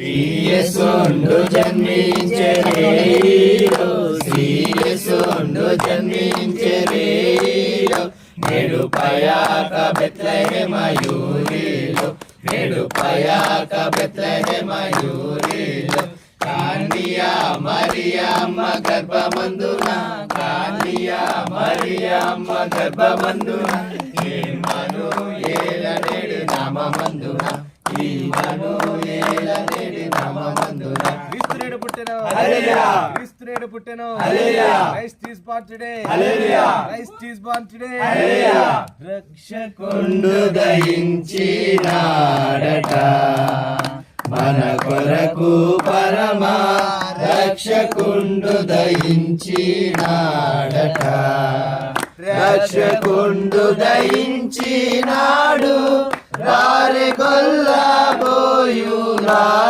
శ్రీయేసుండు జన్మించెరేలో, శ్రీయేసుండు జన్మించెరేలో, నేడు పయాక బెత్లెహేమయూరిలో, నేడు పయాక బెత్లెహేమయూరిలో. కానియా మరియమ్మ గర్భమందున, కానియా మరియమ్మ గర్భమందున, ఇమ్మానుయేల నేడు నామమందున, ఇమ్మానుయేల నేడు నామమందున. క్రీస్తునేడు పుట్టెను, హల్లెలూయా. క్రీస్తునేడు పుట్టెను, hallelujah. Christ is born today, hallelujah. Christ is born today, hallelujah. రక్షకుండు దయించినాడట, మన కొరకు పరమా రక్షకుండు దయించినాడట, రక్షకుండు దయించినాడు, వారి కొల్లబోయు